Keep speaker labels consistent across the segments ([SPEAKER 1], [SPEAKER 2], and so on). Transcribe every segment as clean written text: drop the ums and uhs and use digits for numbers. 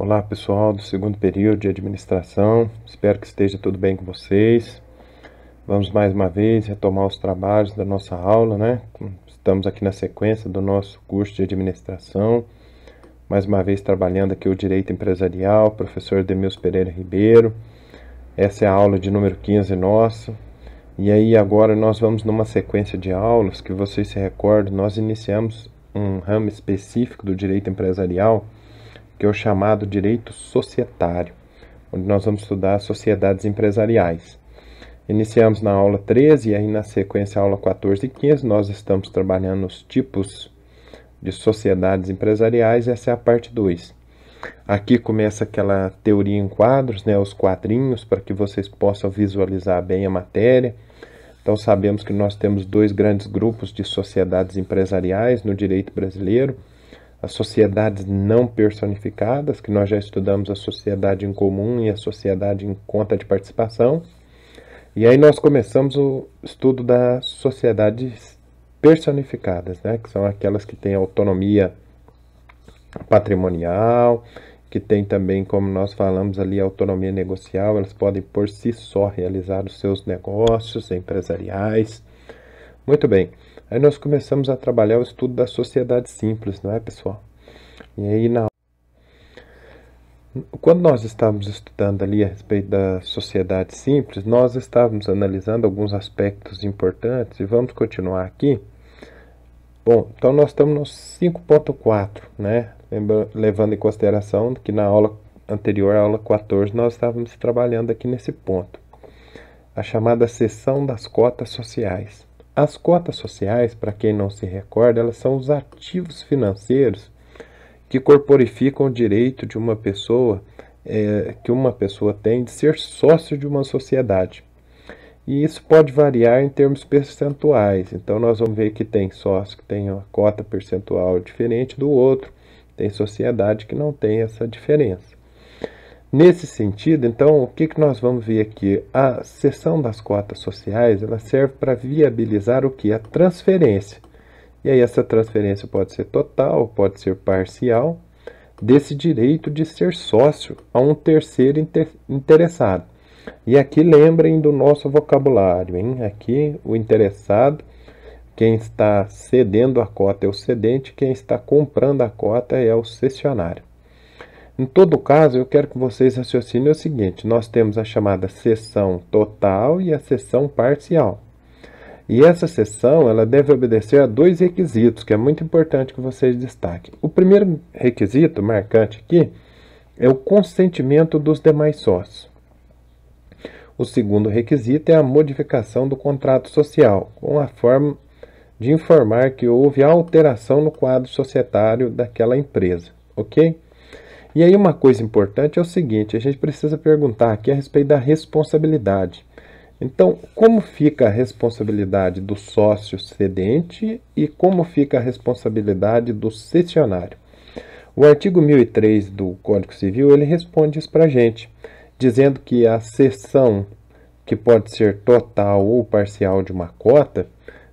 [SPEAKER 1] Olá pessoal do segundo período de administração, espero que esteja tudo bem com vocês. Vamos mais uma vez retomar os trabalhos da nossa aula, né? Estamos aqui na sequência do nosso curso de administração, mais uma vez trabalhando aqui o direito empresarial, professor Edemilson Pereira Ribeiro. Essa é a aula de número 15 nossa. E aí agora nós vamos numa sequência de aulas que vocês se recordam, nós iniciamos um ramo específico do direito empresarial, que é o chamado direito societário, onde nós vamos estudar sociedades empresariais. Iniciamos na aula 13 e aí na sequência aula 14 e 15 nós estamos trabalhando os tipos de sociedades empresariais, essa é a parte 2. Aqui começa aquela teoria em quadros, né, os quadrinhos, para que vocês possam visualizar bem a matéria. Então sabemos que nós temos dois grandes grupos de sociedades empresariais no direito brasileiro. As sociedades não personificadas, que nós já estudamos a sociedade em comum e a sociedade em conta de participação. E aí nós começamos o estudo das sociedades personificadas, né? Que são aquelas que têm autonomia patrimonial, que tem também, como nós falamos ali, autonomia negocial, elas podem por si só realizar os seus negócios empresariais. Muito bem. Aí nós começamos a trabalhar o estudo da sociedade simples, não é, pessoal? E aí, quando nós estávamos estudando ali a respeito da sociedade simples, nós estávamos analisando alguns aspectos importantes e vamos continuar aqui. Bom, então nós estamos no 5.4, né? Levando em consideração que na aula anterior, a aula 14, nós estávamos trabalhando aqui nesse ponto. A chamada seção das cotas sociais. As cotas sociais, para quem não se recorda, elas são os ativos financeiros que corporificam o direito de uma pessoa, que uma pessoa tem de ser sócio de uma sociedade. E isso pode variar em termos percentuais. Então nós vamos ver que tem sócio que tem uma cota percentual diferente do outro, tem sociedade que não tem essa diferença. Nesse sentido, então, o que nós vamos ver aqui? A seção das cotas sociais, ela serve para viabilizar o que? A transferência. E aí essa transferência pode ser total, pode ser parcial, desse direito de ser sócio a um terceiro interessado. E aqui lembrem do nosso vocabulário, hein? Aqui o interessado, quem está cedendo a cota é o cedente, quem está comprando a cota é o cessionário. Em todo caso, eu quero que vocês raciocinem o seguinte, nós temos a chamada cessão total e a cessão parcial. E essa cessão, ela deve obedecer a dois requisitos, que é muito importante que vocês destaquem. O primeiro requisito, marcante aqui, é o consentimento dos demais sócios. O segundo requisito é a modificação do contrato social, com a forma de informar que houve alteração no quadro societário daquela empresa, ok? E aí uma coisa importante é o seguinte, a gente precisa perguntar aqui a respeito da responsabilidade. Então, como fica a responsabilidade do sócio cedente e como fica a responsabilidade do cessionário? O artigo 1003 do Código Civil, ele responde isso para a gente, dizendo que a cessão, que pode ser total ou parcial de uma cota,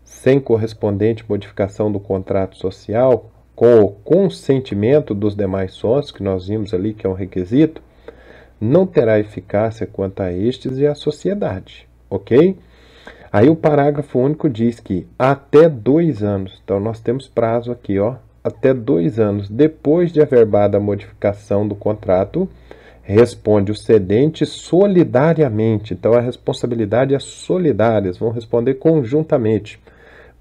[SPEAKER 1] sem correspondente modificação do contrato social, com o consentimento dos demais sócios, que nós vimos ali que é um requisito, não terá eficácia quanto a estes e à sociedade, ok? Aí o parágrafo único diz que até 2 anos, então nós temos prazo aqui, ó, até 2 anos depois de averbada a modificação do contrato, responde o cedente solidariamente, então a responsabilidade é solidária, eles vão responder conjuntamente,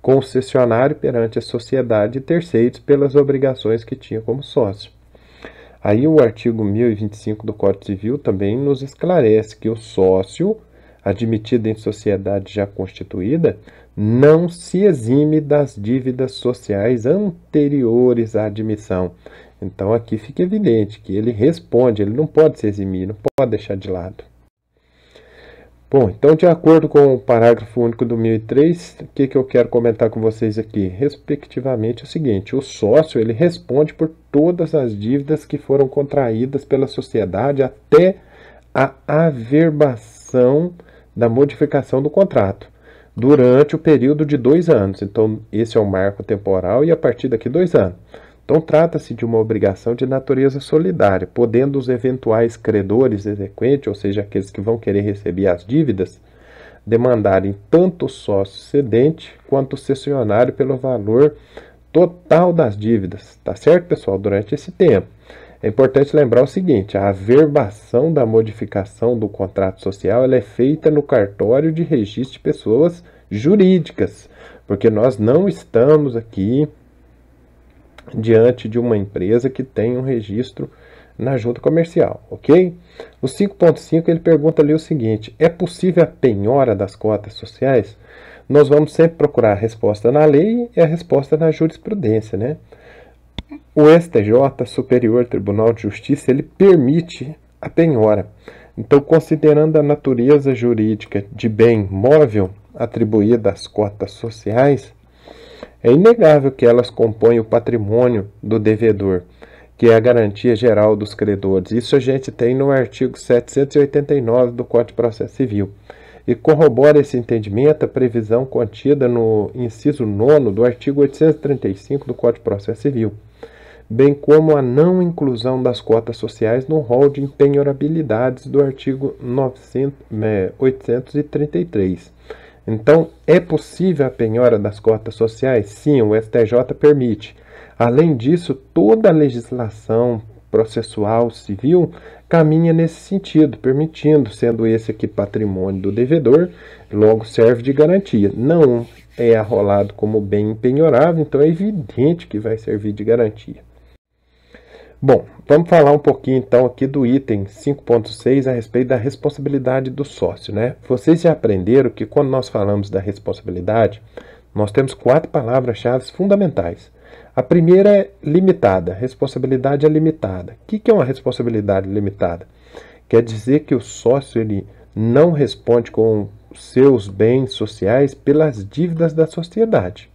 [SPEAKER 1] com o cessionário perante a sociedade e terceiros pelas obrigações que tinha como sócio. Aí o artigo 1025 do Código Civil também nos esclarece que o sócio, admitido em sociedade já constituída, não se exime das dívidas sociais anteriores à admissão. Então aqui fica evidente que ele responde, ele não pode se eximir, não pode deixar de lado. Bom, então de acordo com o parágrafo único do 1003, o que eu quero comentar com vocês aqui? Respectivamente é o seguinte, o sócio ele responde por todas as dívidas que foram contraídas pela sociedade até a averbação da modificação do contrato, durante o período de 2 anos. Então esse é o marco temporal e a partir daqui 2 anos. Então, trata-se de uma obrigação de natureza solidária, podendo os eventuais credores exequentes, ou seja, aqueles que vão querer receber as dívidas, demandarem tanto o sócio cedente quanto o cessionário pelo valor total das dívidas. Tá certo, pessoal? Durante esse tempo. É importante lembrar o seguinte: a averbação da modificação do contrato social ela é feita no cartório de registro de pessoas jurídicas, porque nós não estamos aqui diante de uma empresa que tem um registro na junta comercial, ok? O 5.5 ele pergunta ali o seguinte: é possível a penhora das cotas sociais? Nós vamos sempre procurar a resposta na lei e a resposta na jurisprudência, né? O STJ, Superior Tribunal de Justiça, ele permite a penhora. Então, considerando a natureza jurídica de bem móvel atribuída às cotas sociais, é inegável que elas compõem o patrimônio do devedor, que é a garantia geral dos credores. Isso a gente tem no artigo 789 do Código de Processo Civil. E corrobora esse entendimento a previsão contida no inciso 9º do artigo 835 do Código de Processo Civil, bem como a não inclusão das cotas sociais no rol de impenhorabilidades do artigo 833. Então, é possível a penhora das cotas sociais? Sim, o STJ permite. Além disso, toda a legislação processual civil caminha nesse sentido, permitindo, sendo esse aqui patrimônio do devedor, logo serve de garantia. Não é arrolado como bem impenhorável, então é evidente que vai servir de garantia. Bom, vamos falar um pouquinho então aqui do item 5.6 a respeito da responsabilidade do sócio, né? Vocês já aprenderam que quando nós falamos da responsabilidade, nós temos 4 palavras-chave fundamentais. A primeira é limitada, responsabilidade é limitada. O que é uma responsabilidade limitada? Quer dizer que o sócio ele não responde com seus bens sociais pelas dívidas da sociedade.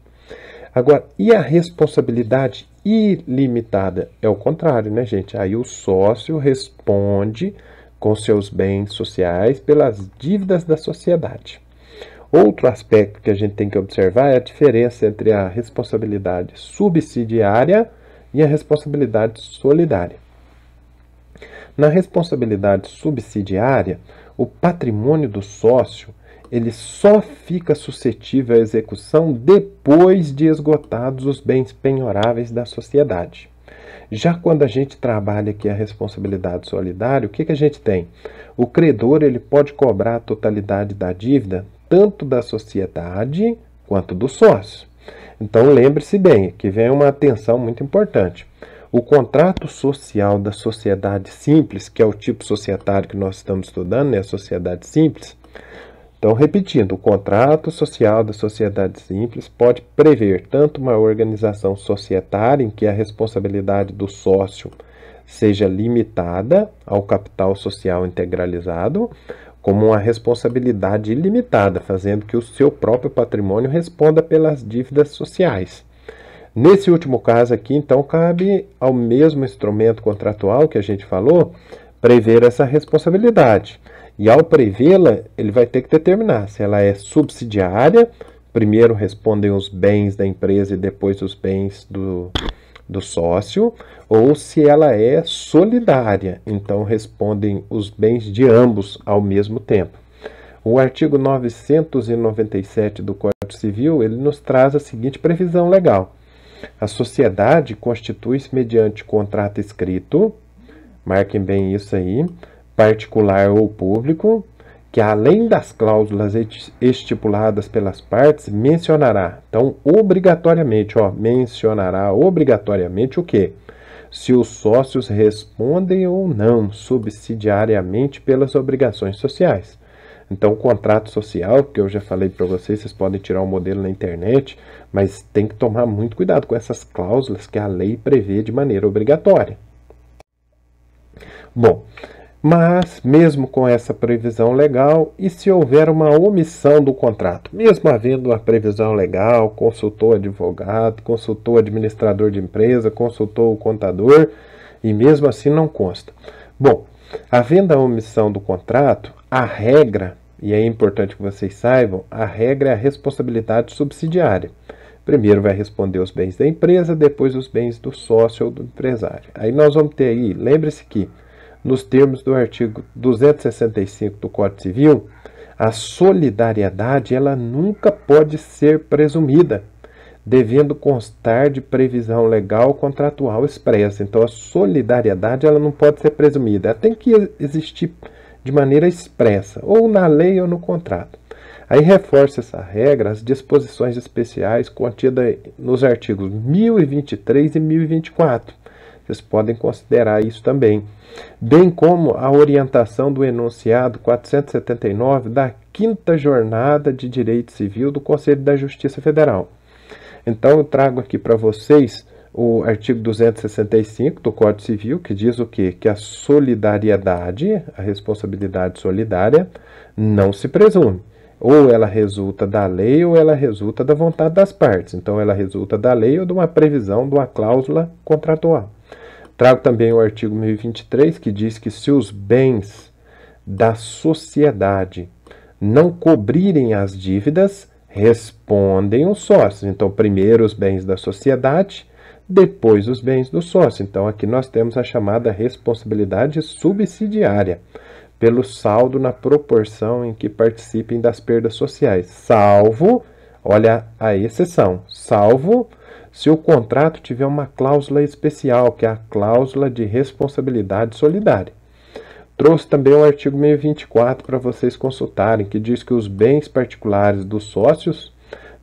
[SPEAKER 1] Agora, e a responsabilidade ilimitada? É o contrário, né, gente? Aí o sócio responde com seus bens sociais pelas dívidas da sociedade. Outro aspecto que a gente tem que observar é a diferença entre a responsabilidade subsidiária e a responsabilidade solidária. Na responsabilidade subsidiária, o patrimônio do sócio ele só fica suscetível à execução depois de esgotados os bens penhoráveis da sociedade. Já quando a gente trabalha aqui a responsabilidade solidária, o que a gente tem? O credor ele pode cobrar a totalidade da dívida, tanto da sociedade quanto do sócio. Então lembre-se bem, que vem uma atenção muito importante. O contrato social da sociedade simples, que é o tipo societário que nós estamos estudando, né, a sociedade simples. Então, repetindo, o contrato social da sociedade simples pode prever tanto uma organização societária em que a responsabilidade do sócio seja limitada ao capital social integralizado, como uma responsabilidade ilimitada, fazendo que o seu próprio patrimônio responda pelas dívidas sociais. Nesse último caso aqui, então, cabe ao mesmo instrumento contratual que a gente falou, prever essa responsabilidade. E ao prevê-la, ele vai ter que determinar se ela é subsidiária, primeiro respondem os bens da empresa e depois os bens do sócio, ou se ela é solidária, então respondem os bens de ambos ao mesmo tempo. O artigo 997 do Código Civil, ele nos traz a seguinte previsão legal. A sociedade constitui-se mediante contrato escrito, marquem bem isso aí, particular ou público, que além das cláusulas estipuladas pelas partes, mencionará, então obrigatoriamente, mencionará obrigatoriamente o quê? Se os sócios respondem ou não subsidiariamente pelas obrigações sociais. Então, o contrato social, que eu já falei para vocês, vocês podem tirar um modelo na internet, mas tem que tomar muito cuidado com essas cláusulas que a lei prevê de maneira obrigatória. Bom, mas mesmo com essa previsão legal, e se houver uma omissão do contrato? Mesmo havendo uma previsão legal, consultou advogado, consultou administrador de empresa, consultou o contador, e mesmo assim não consta. Bom, havendo a omissão do contrato, a regra, e é importante que vocês saibam, a regra é a responsabilidade subsidiária. Primeiro vai responder os bens da empresa, depois os bens do sócio ou do empresário. Aí nós vamos ter aí, lembre-se que, nos termos do artigo 265 do Código Civil, a solidariedade ela nunca pode ser presumida, devendo constar de previsão legal contratual expressa. Então a solidariedade ela não pode ser presumida, ela tem que existir de maneira expressa, ou na lei ou no contrato. Aí reforça essa regra as disposições especiais contidas nos artigos 1023 e 1024. Vocês podem considerar isso também. Bem como a orientação do enunciado 479 da 5ª Jornada de Direito Civil do Conselho da Justiça Federal. Então eu trago aqui para vocês o artigo 265 do Código Civil, que diz o quê? Que a solidariedade, a responsabilidade solidária, não se presume. Ou ela resulta da lei ou ela resulta da vontade das partes. Então ela resulta da lei ou de uma previsão, de uma cláusula contratual. Trago também o artigo 1023, que diz que se os bens da sociedade não cobrirem as dívidas, respondem os sócios. Então, primeiro os bens da sociedade, depois os bens do sócio. Então, aqui nós temos a chamada responsabilidade subsidiária, pelo saldo na proporção em que participem das perdas sociais, salvo, olha a exceção, salvo se o contrato tiver uma cláusula especial, que é a cláusula de responsabilidade solidária. Trouxe também o artigo 1024 para vocês consultarem, que diz que os bens particulares dos sócios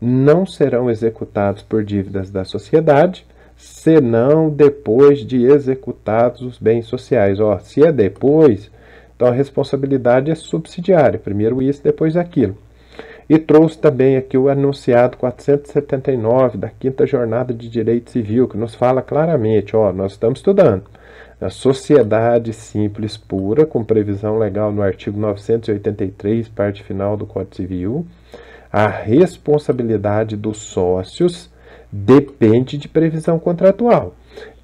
[SPEAKER 1] não serão executados por dívidas da sociedade, senão depois de executados os bens sociais. Se é depois, então a responsabilidade é subsidiária, primeiro isso, depois aquilo. E trouxe também aqui o enunciado 479 da 5ª Jornada de Direito Civil, que nos fala claramente, nós estamos estudando a sociedade simples pura, com previsão legal no artigo 983, parte final do Código Civil, a responsabilidade dos sócios depende de previsão contratual.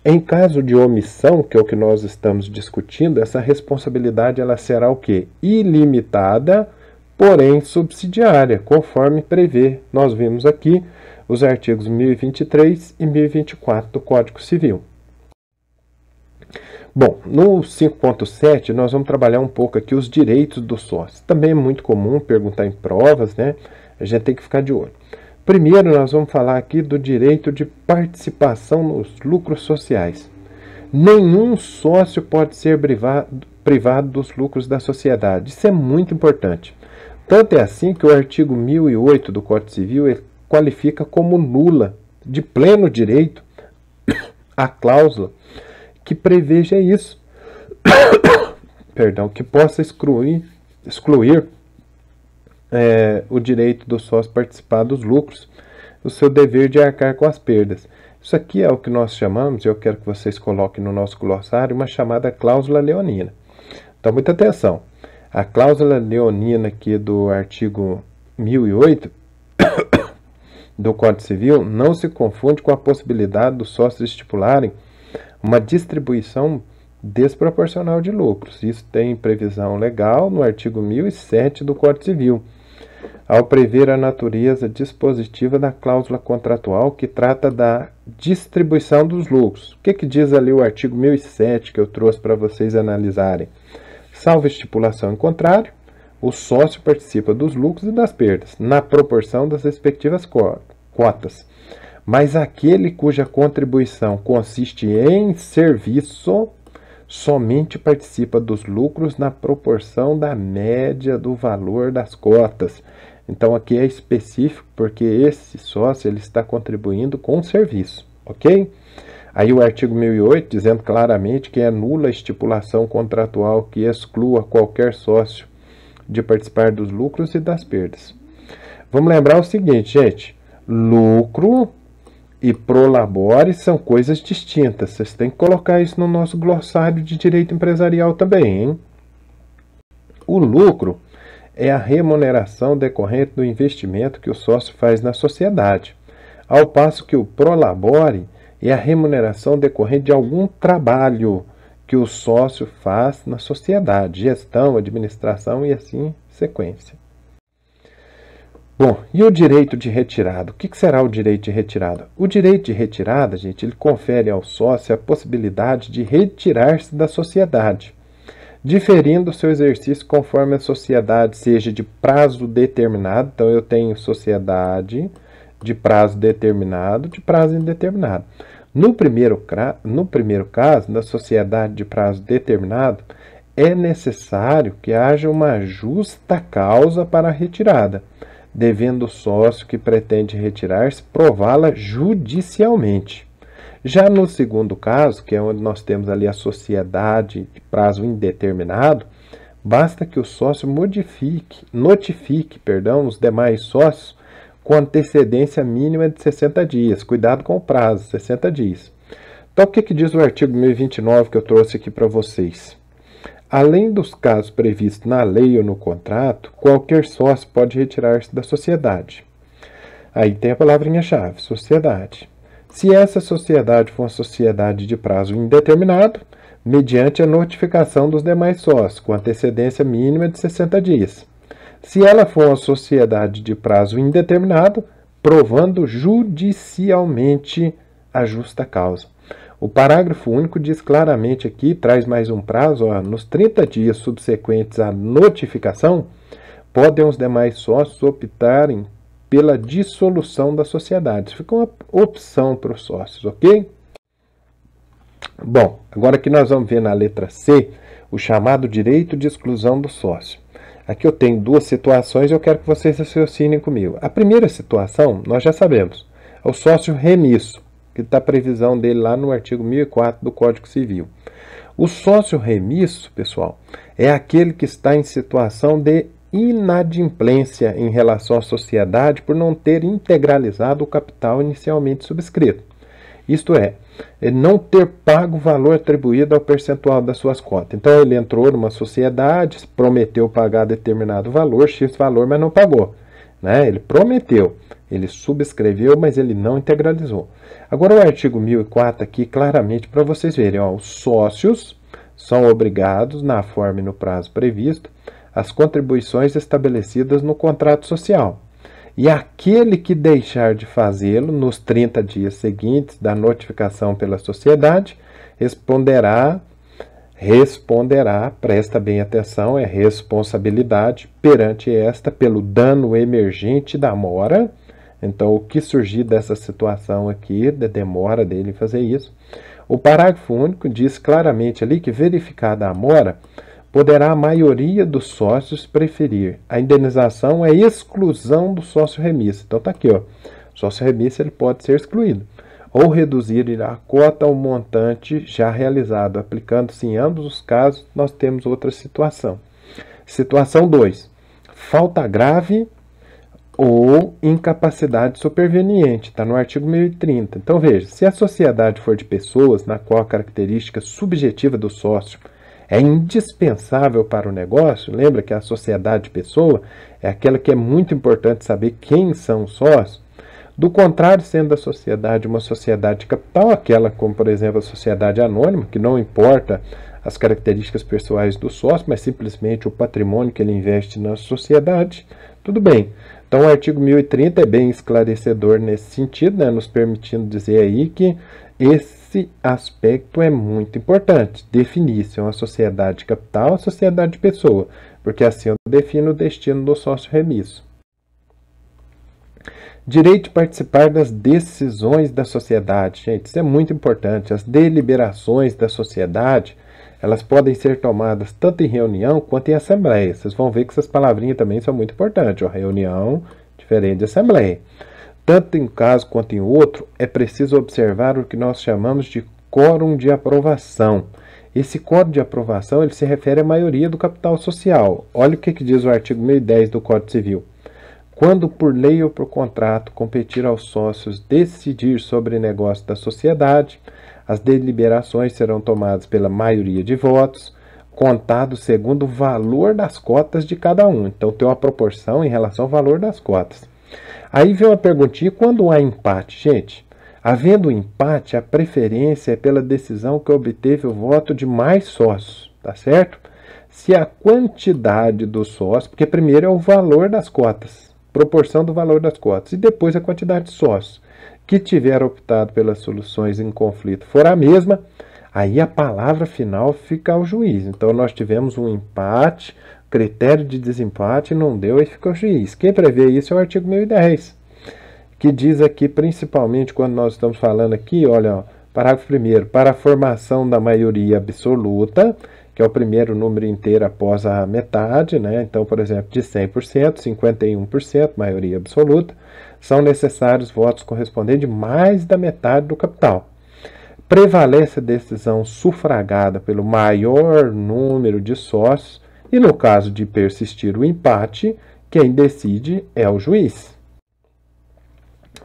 [SPEAKER 1] Em caso de omissão, que é o que nós estamos discutindo, essa responsabilidade ela será o quê? Ilimitada, porém subsidiária, conforme prevê, nós vimos aqui, os artigos 1023 e 1024 do Código Civil. Bom, no 5.7 nós vamos trabalhar um pouco aqui os direitos dos sócios. Também é muito comum perguntar em provas, né? A gente tem que ficar de olho. Primeiro nós vamos falar aqui do direito de participação nos lucros sociais. Nenhum sócio pode ser privado dos lucros da sociedade. Isso é muito importante. Tanto é assim que o artigo 1008 do Código Civil ele qualifica como nula, de pleno direito, a cláusula que preveja isso, perdão, que possa excluir o direito do sócio participar dos lucros, o seu dever de arcar com as perdas. Isso aqui é o que nós chamamos, e eu quero que vocês coloquem no nosso glossário, uma chamada cláusula leonina. Então, muita atenção. A cláusula leonina aqui do artigo 1008 do Código Civil não se confunde com a possibilidade dos sócios estipularem uma distribuição desproporcional de lucros. Isso tem previsão legal no artigo 1007 do Código Civil, ao prever a natureza dispositiva da cláusula contratual que trata da distribuição dos lucros. O que diz ali o artigo 1007 que eu trouxe para vocês analisarem? Salvo estipulação em contrário, o sócio participa dos lucros e das perdas, na proporção das respectivas cotas. Mas aquele cuja contribuição consiste em serviço, somente participa dos lucros na proporção da média do valor das cotas. Então aqui é específico porque esse sócio ele está contribuindo com o serviço, ok? Aí o artigo 1008 dizendo claramente que é nula a estipulação contratual que exclua qualquer sócio de participar dos lucros e das perdas. Vamos lembrar o seguinte, gente, lucro e prolabore são coisas distintas. Vocês têm que colocar isso no nosso glossário de direito empresarial também, hein? O lucro é a remuneração decorrente do investimento que o sócio faz na sociedade, ao passo que o prolabore é a remuneração decorrente de algum trabalho que o sócio faz na sociedade, gestão, administração e assim sequência. Bom, e o direito de retirada? O que será o direito de retirada? O direito de retirada, gente, ele confere ao sócio a possibilidade de retirar-se da sociedade, diferindo seu exercício conforme a sociedade seja de prazo determinado. Então, eu tenho sociedade de prazo determinado, de prazo indeterminado. No primeiro caso, na sociedade de prazo determinado, é necessário que haja uma justa causa para a retirada, devendo o sócio que pretende retirar-se prová-la judicialmente. Já no segundo caso, que é onde nós temos ali a sociedade de prazo indeterminado, basta que o sócio notifique os demais sócios com antecedência mínima de 60 dias. Cuidado com o prazo, 60 dias. Então, o que diz o artigo 1029 que eu trouxe aqui para vocês? Além dos casos previstos na lei ou no contrato, qualquer sócio pode retirar-se da sociedade. Aí tem a palavrinha-chave, sociedade. Se essa sociedade for uma sociedade de prazo indeterminado, mediante a notificação dos demais sócios, com antecedência mínima de 60 dias. Se ela for uma sociedade de prazo indeterminado, provando judicialmente a justa causa. O parágrafo único diz claramente aqui, traz mais um prazo, nos 30 dias subsequentes à notificação, podem os demais sócios optarem pela dissolução da sociedade. Isso fica uma opção para os sócios, ok? Bom, agora que nós vamos ver na letra C, o chamado direito de exclusão do sócio. Aqui eu tenho duas situações e eu quero que vocês raciocinem comigo. A primeira situação, nós já sabemos, é o sócio remisso, que está a previsão dele lá no artigo 1004 do Código Civil. O sócio remisso, pessoal, é aquele que está em situação de inadimplência em relação à sociedade por não ter integralizado o capital inicialmente subscrito. Isto é, ele não ter pago o valor atribuído ao percentual das suas cotas. Então, ele entrou numa sociedade, prometeu pagar determinado valor, X valor, mas não pagou. Né? Ele prometeu, ele subscreveu, mas ele não integralizou. Agora, o artigo 1004 aqui, claramente, para vocês verem, os sócios são obrigados, na forma e no prazo previsto, às contribuições estabelecidas no contrato social. E aquele que deixar de fazê-lo nos 30 dias seguintes da notificação pela sociedade, responderá, presta bem atenção, é responsabilidade perante esta pelo dano emergente da mora. Então, o que surgir dessa situação aqui, da demora dele fazer isso, o parágrafo único diz claramente ali que, verificada a mora, poderá a maioria dos sócios preferir a indenização é exclusão do sócio remisso. Então está aqui, o sócio remisso ele pode ser excluído. Ou reduzir a cota ao montante já realizado. Aplicando-se em ambos os casos, nós temos outra situação. Situação 2. Falta grave ou incapacidade superveniente. Está no artigo 1030. Então veja, se a sociedade for de pessoas, na qual a característica subjetiva do sócio é indispensável para o negócio, lembra que a sociedade de pessoa é aquela que é muito importante saber quem são os sócios. Do contrário, sendo a sociedade uma sociedade de capital, aquela como, por exemplo, a sociedade anônima, que não importa as características pessoais do sócio, mas simplesmente o patrimônio que ele investe na sociedade, tudo bem. Então, o artigo 1030 é bem esclarecedor nesse sentido, né, nos permitindo dizer aí que esse aspecto é muito importante, definir se é uma sociedade de capital ou sociedade de pessoa, porque assim eu defino o destino do sócio remisso. Direito de participar das decisões da sociedade. Gente, isso é muito importante. As deliberações da sociedade, elas podem ser tomadas tanto em reunião quanto em assembleia. Vocês vão ver que essas palavrinhas também são muito importantes. Reunião, diferente de assembleia. Tanto em um caso quanto em outro, é preciso observar o que nós chamamos de quórum de aprovação. Esse quórum de aprovação ele se refere à maioria do capital social. Olha o que diz o artigo 1010 do Código Civil. Quando por lei ou por contrato competir aos sócios decidir sobre negócio da sociedade, as deliberações serão tomadas pela maioria de votos, contado segundo o valor das cotas de cada um. Então tem uma proporção em relação ao valor das cotas. Aí vem uma perguntinha, quando há empate? Gente, havendo empate, a preferência é pela decisão que obteve o voto de mais sócios, tá certo? Se a quantidade dos sócios, porque primeiro é o valor das cotas, proporção do valor das cotas, e depois a quantidade de sócios que tiver optado pelas soluções em conflito for a mesma, aí a palavra final fica ao juiz. Então nós tivemos um empate, critério de desempate não deu e fica o juiz. Quem prevê isso é o artigo 1010, que diz aqui, principalmente quando nós estamos falando aqui, olha, ó, parágrafo 1º, para a formação da maioria absoluta, que é o primeiro número inteiro após a metade, né? Então, por exemplo, de 100%, 51%, maioria absoluta, são necessários votos correspondentes de mais da metade do capital. Prevalece a decisão sufragada pelo maior número de sócios e, no caso de persistir o empate, quem decide é o juiz.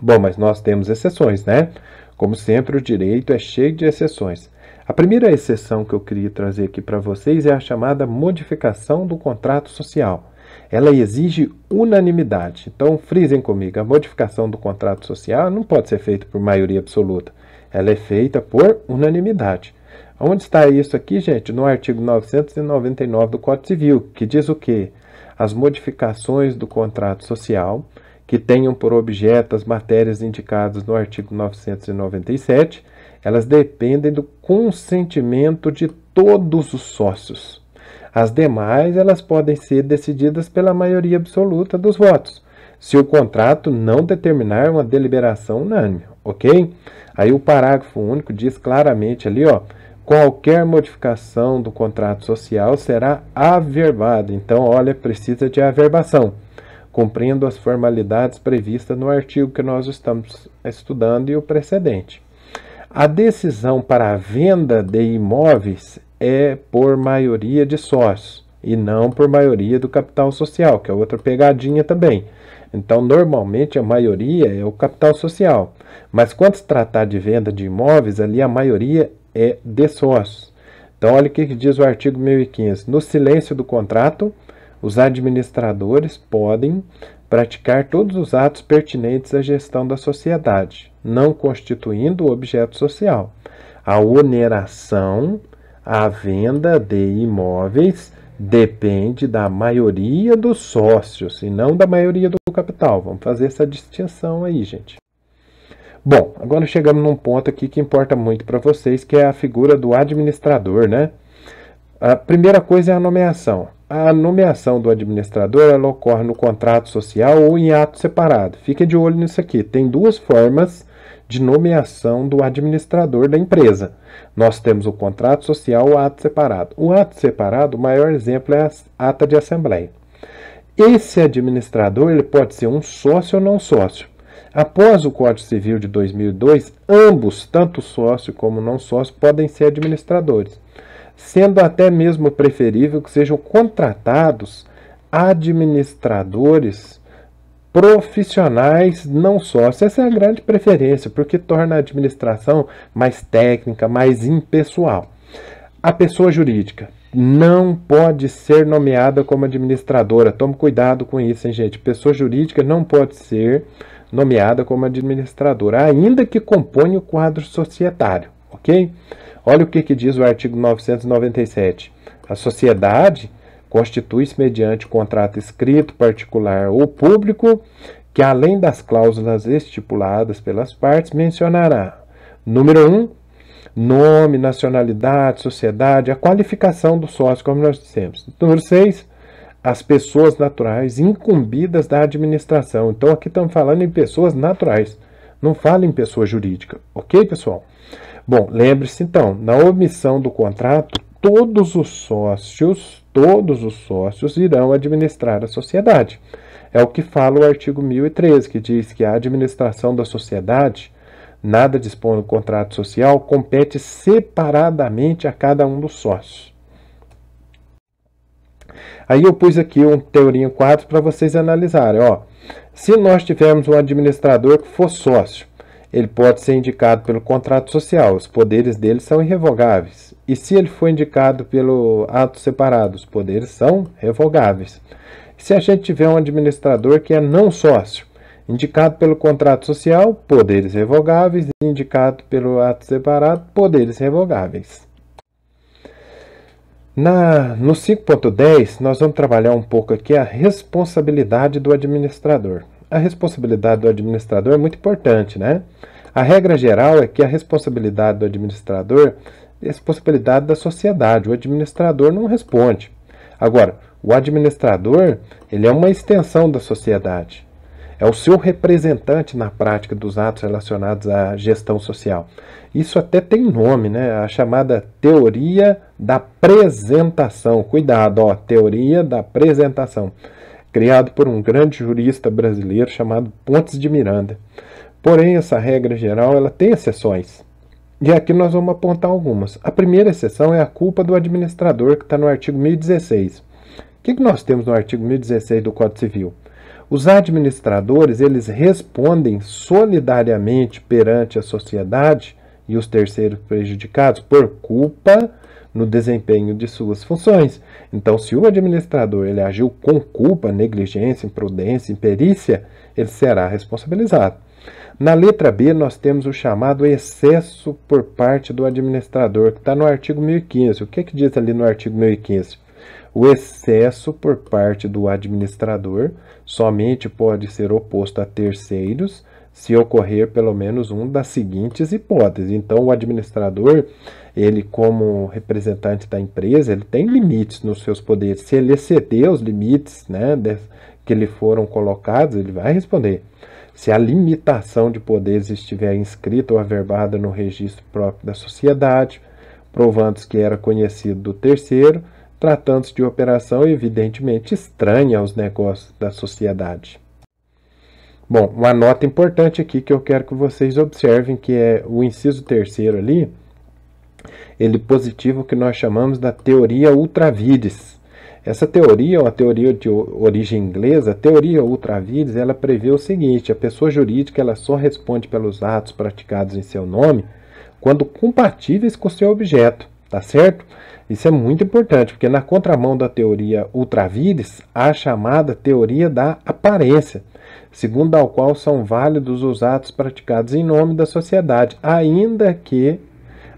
[SPEAKER 1] Bom, mas nós temos exceções, né? Como sempre, o direito é cheio de exceções. A primeira exceção que eu queria trazer aqui para vocês é a chamada modificação do contrato social. Ela exige unanimidade. Então, frisem comigo, a modificação do contrato social não pode ser feita por maioria absoluta. Ela é feita por unanimidade. Onde está isso aqui, gente? No artigo 999 do Código Civil, que diz o quê? As modificações do contrato social que tenham por objeto as matérias indicadas no artigo 997, elas dependem do consentimento de todos os sócios. As demais, elas podem ser decididas pela maioria absoluta dos votos, se o contrato não determinar uma deliberação unânime, ok? Aí o parágrafo único diz claramente ali, ó, qualquer modificação do contrato social será averbada. Então, olha, precisa de averbação, cumprindo as formalidades previstas no artigo que nós estamos estudando e o precedente. A decisão para a venda de imóveis é por maioria de sócios e não por maioria do capital social, que é outra pegadinha também. Então, normalmente, a maioria é o capital social. Mas quando se tratar de venda de imóveis, ali a maioria é de sócios. Então, olha o que diz o artigo 1015. No silêncio do contrato, os administradores podem praticar todos os atos pertinentes à gestão da sociedade, não constituindo objeto social. A oneração, a venda de imóveis, depende da maioria dos sócios e não da maioria do capital. Vamos fazer essa distinção aí, gente. Bom, agora chegamos num ponto aqui que importa muito para vocês, que é a figura do administrador, né? A primeira coisa é a nomeação. A nomeação do administrador, ela ocorre no contrato social ou em ato separado. Fique de olho nisso aqui. Tem duas formas de nomeação do administrador da empresa. Nós temos o contrato social ou ato separado. O ato separado, o maior exemplo é a ata de assembleia. Esse administrador, ele pode ser um sócio ou não sócio. Após o Código Civil de 2002, ambos, tanto sócio como não sócio, podem ser administradores, sendo até mesmo preferível que sejam contratados administradores profissionais não sócios. Essa é a grande preferência, porque torna a administração mais técnica, mais impessoal. A pessoa jurídica não pode ser nomeada como administradora. Tome cuidado com isso, hein, gente? Pessoa jurídica não pode ser nomeada como administradora, ainda que componha o quadro societário, ok? Olha o que diz o artigo 997. A sociedade constitui-se mediante contrato escrito, particular ou público, que além das cláusulas estipuladas pelas partes, mencionará, número 1, nome, nacionalidade, sociedade, a qualificação do sócio, como nós dissemos. Número 6, as pessoas naturais incumbidas da administração. Então, aqui estamos falando em pessoas naturais, não fala em pessoa jurídica, ok, pessoal? Bom, lembre-se então, na omissão do contrato, todos os sócios irão administrar a sociedade. É o que fala o artigo 1013, que diz que a administração da sociedade, nada dispõe do contrato social, compete separadamente a cada um dos sócios. Aí eu pus aqui um teorinha 4 para vocês analisarem. Ó, se nós tivermos um administrador que for sócio, ele pode ser indicado pelo contrato social, os poderes dele são irrevogáveis. E se ele for indicado pelo ato separado, os poderes são revogáveis. Se a gente tiver um administrador que é não sócio, indicado pelo contrato social, poderes revogáveis, e indicado pelo ato separado, poderes revogáveis. No 5.10, nós vamos trabalhar um pouco aqui a responsabilidade do administrador. A responsabilidade do administrador é muito importante, né? A regra geral é que a responsabilidade do administrador é a responsabilidade da sociedade. O administrador não responde. Agora, o administrador, ele é uma extensão da sociedade. É o seu representante na prática dos atos relacionados à gestão social. Isso até tem nome, né? A chamada teoria da apresentação. Cuidado, ó, teoria da apresentação. Criado por um grande jurista brasileiro chamado Pontes de Miranda. Porém, essa regra geral ela tem exceções. E aqui nós vamos apontar algumas. A primeira exceção é a culpa do administrador, que está no artigo 1016. O que nós temos no artigo 1016 do Código Civil? Os administradores, eles respondem solidariamente perante a sociedade e os terceiros prejudicados por culpa no desempenho de suas funções. Então, se o administrador ele agiu com culpa, negligência, imprudência, imperícia, ele será responsabilizado. Na letra B, nós temos o chamado excesso por parte do administrador, que está no artigo 1015. O que diz ali no artigo 1015? O excesso por parte do administrador somente pode ser oposto a terceiros se ocorrer pelo menos uma das seguintes hipóteses. Então, o administrador, ele como representante da empresa, ele tem limites nos seus poderes. Se ele exceder os limites, né, que lhe foram colocados, ele vai responder. Se a limitação de poderes estiver inscrita ou averbada no registro próprio da sociedade, provando que era conhecido do terceiro, tratando-se de operação evidentemente estranha aos negócios da sociedade. Bom, uma nota importante aqui que eu quero que vocês observem, que é o inciso terceiro ali, ele positivo que nós chamamos da teoria ultra vires. Essa teoria é uma teoria de origem inglesa. A teoria ultra vires, ela prevê o seguinte: a pessoa jurídica ela só responde pelos atos praticados em seu nome quando compatíveis com o seu objeto, tá certo? Isso é muito importante, porque na contramão da teoria ultra vires, há a chamada teoria da aparência, segundo a qual são válidos os atos praticados em nome da sociedade, ainda que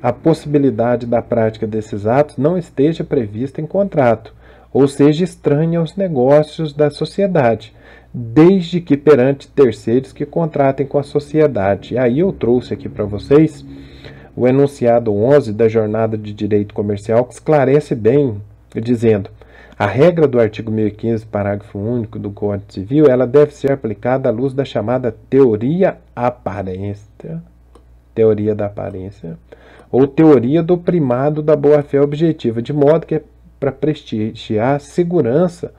[SPEAKER 1] a possibilidade da prática desses atos não esteja prevista em contrato, ou seja, estranha aos negócios da sociedade, desde que perante terceiros que contratem com a sociedade. E aí eu trouxe aqui para vocês o enunciado 11 da Jornada de Direito Comercial, que esclarece bem, dizendo: a regra do artigo 1015, parágrafo único do Código Civil, ela deve ser aplicada à luz da chamada teoria da aparência, ou teoria do primado da boa-fé objetiva, de modo que é para prestigiar a segurança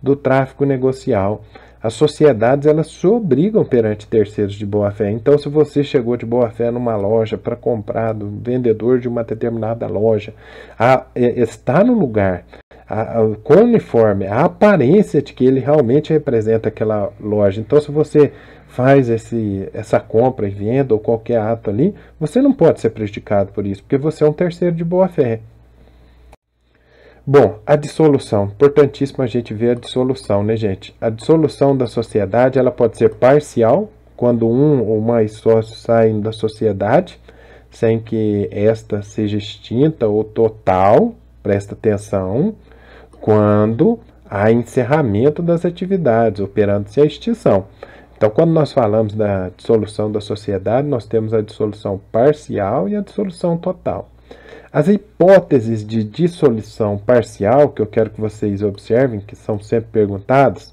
[SPEAKER 1] do tráfico negocial. As sociedades elas se obrigam perante terceiros de boa-fé. Então, se você chegou de boa-fé numa loja para comprar do vendedor de uma determinada loja, está no lugar, com o uniforme, a aparência de que ele realmente representa aquela loja. Então, se você faz essa compra e venda ou qualquer ato ali, você não pode ser prejudicado por isso, porque você é um terceiro de boa-fé. Bom, a dissolução. Importantíssimo a gente ver a dissolução, né, gente? A dissolução da sociedade, ela pode ser parcial, quando um ou mais sócios saem da sociedade, sem que esta seja extinta, ou total, presta atenção, quando há encerramento das atividades, operando-se a extinção. Então, quando nós falamos da dissolução da sociedade, nós temos a dissolução parcial e a dissolução total. As hipóteses de dissolução parcial, que eu quero que vocês observem, que são sempre perguntadas,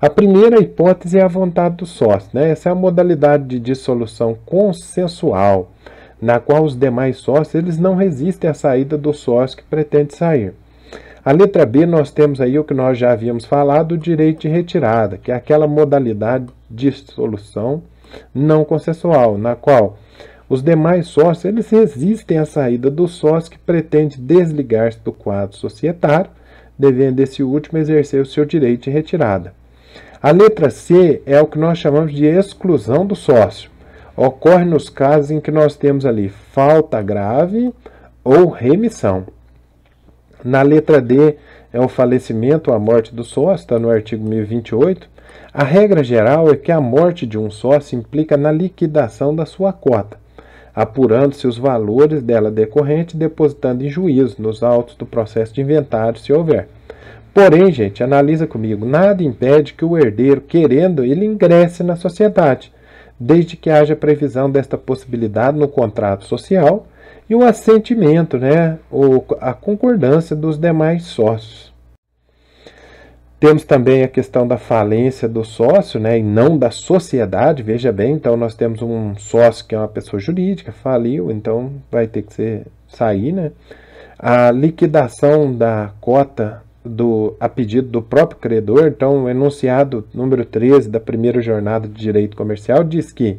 [SPEAKER 1] a primeira hipótese é a vontade do sócio, né? Essa é a modalidade de dissolução consensual, na qual os demais sócios eles não resistem à saída do sócio que pretende sair. A letra B, nós temos aí o que nós já havíamos falado, o direito de retirada, que é aquela modalidade de dissolução não consensual, na qual os demais sócios eles resistem à saída do sócio que pretende desligar-se do quadro societário, devendo esse último exercer o seu direito de retirada. A letra C é o que nós chamamos de exclusão do sócio. Ocorre nos casos em que nós temos ali falta grave ou remissão. Na letra D é o falecimento ou a morte do sócio, está no artigo 1028. A regra geral é que a morte de um sócio implica na liquidação da sua cota. apurando-se os valores dela decorrente e depositando em juízo nos autos do processo de inventário, se houver. Porém, gente, analisa comigo, nada impede que o herdeiro, querendo, ele ingresse na sociedade, desde que haja previsão desta possibilidade no contrato social e o assentimento, né, ou a concordância dos demais sócios. Temos também a questão da falência do sócio, né, e não da sociedade, veja bem, então nós temos um sócio que é uma pessoa jurídica, faliu, então vai ter que sair, né. A liquidação da cota a pedido do próprio credor, então o enunciado número 13 da primeira jornada de direito comercial diz que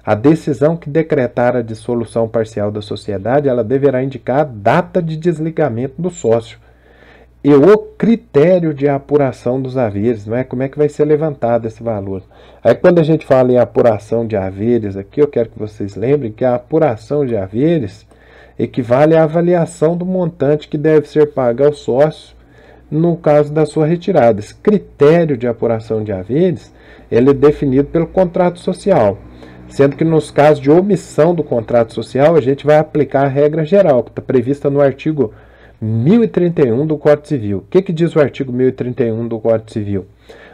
[SPEAKER 1] a decisão que decretar a dissolução parcial da sociedade, ela deverá indicar a data de desligamento do sócio e o critério de apuração dos haveres, não é? Como é que vai ser levantado esse valor? Aí quando a gente fala em apuração de haveres aqui, eu quero que vocês lembrem que a apuração de haveres equivale à avaliação do montante que deve ser pago ao sócio no caso da sua retirada. Esse critério de apuração de haveres, ele é definido pelo contrato social, sendo que nos casos de omissão do contrato social, a gente vai aplicar a regra geral, que está prevista no artigo 1031 do Código Civil. O que diz o artigo 1031 do Código Civil?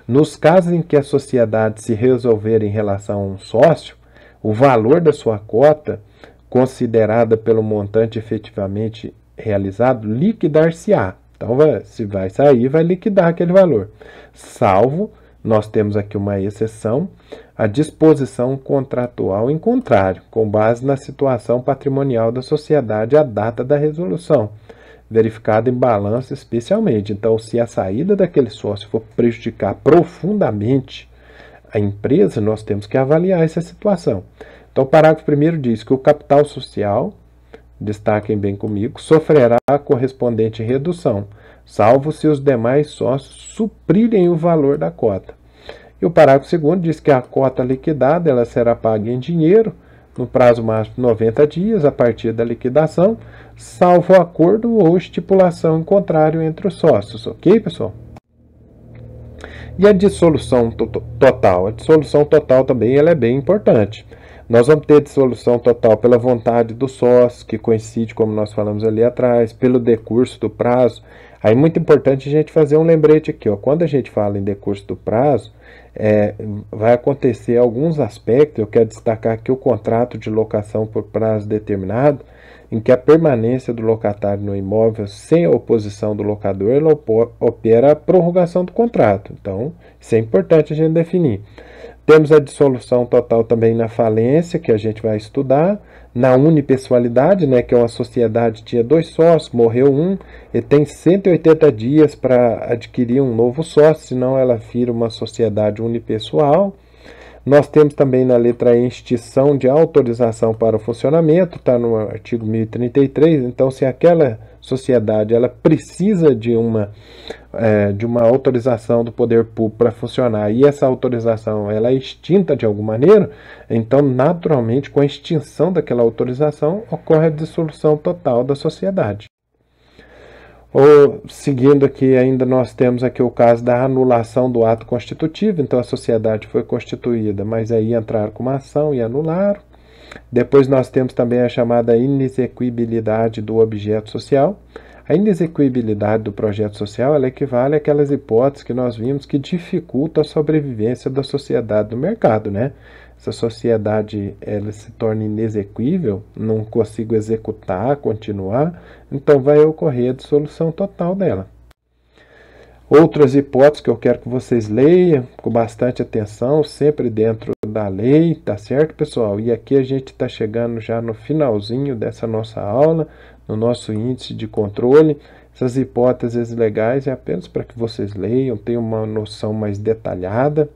[SPEAKER 1] Nos casos em que a sociedade se resolver em relação a um sócio, o valor da sua cota, considerada pelo montante efetivamente realizado, liquidar-se-á. Então, se vai sair, vai liquidar aquele valor. Salvo, nós temos aqui uma exceção, a disposição contratual em contrário, com base na situação patrimonial da sociedade à data da resolução, verificada em balanço especialmente. Então, se a saída daquele sócio for prejudicar profundamente a empresa, nós temos que avaliar essa situação. Então, o parágrafo 1º diz que o capital social, destaquem bem comigo, sofrerá a correspondente redução, salvo se os demais sócios suprirem o valor da cota. E o parágrafo 2º diz que a cota liquidada ela será paga em dinheiro no prazo máximo de 90 dias a partir da liquidação, salvo acordo ou estipulação em contrário entre os sócios. Ok, pessoal? E a dissolução total? A dissolução total também ela é bem importante. Nós vamos ter dissolução total pela vontade do sócio, que coincide, como nós falamos ali atrás, pelo decurso do prazo. Aí, muito importante a gente fazer um lembrete aqui, ó. Quando a gente fala em decurso do prazo, vai acontecer alguns aspectos. Eu quero destacar aqui o contrato de locação por prazo determinado, em que a permanência do locatário no imóvel sem a oposição do locador, ela opera a prorrogação do contrato. Então, isso é importante a gente definir. Temos a dissolução total também na falência, que a gente vai estudar, na unipessoalidade, né, que é uma sociedade que tinha 2 sócios, morreu um, e tem 180 dias para adquirir um novo sócio, senão ela vira uma sociedade unipessoal. Nós temos também na letra E, extinção de autorização para o funcionamento, está no artigo 1033, então se aquela sociedade ela precisa de uma autorização do poder público para funcionar e essa autorização ela é extinta de alguma maneira, então naturalmente com a extinção daquela autorização ocorre a dissolução total da sociedade. Seguindo aqui ainda nós temos aqui o caso da anulação do ato constitutivo, então a sociedade foi constituída, mas aí entraram com uma ação e anularam. Depois nós temos também a chamada inexequibilidade do objeto social. A inexequibilidade do projeto social ela equivale àquelas hipóteses que nós vimos que dificultam a sobrevivência da sociedade no mercado, né? Se a sociedade ela se torna inexequível, não consigo executar, continuar, então vai ocorrer a dissolução total dela. Outras hipóteses que eu quero que vocês leiam com bastante atenção, sempre dentro da lei, tá certo, pessoal? E aqui a gente está chegando já no finalzinho dessa nossa aula, no nosso índice de controle. Essas hipóteses legais é apenas para que vocês leiam, tenham uma noção mais detalhada.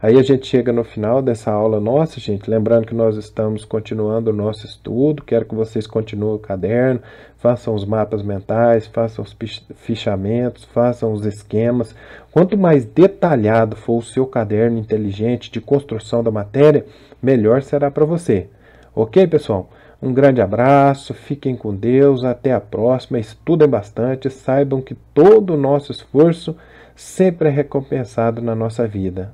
[SPEAKER 1] Aí a gente chega no final dessa aula nossa, gente, lembrando que nós estamos continuando o nosso estudo, quero que vocês continuem o caderno, façam os mapas mentais, façam os fichamentos, façam os esquemas. Quanto mais detalhado for o seu caderno inteligente de construção da matéria, melhor será para você. Ok, pessoal? Um grande abraço, fiquem com Deus, até a próxima, estudem bastante, saibam que todo o nosso esforço sempre é recompensado na nossa vida.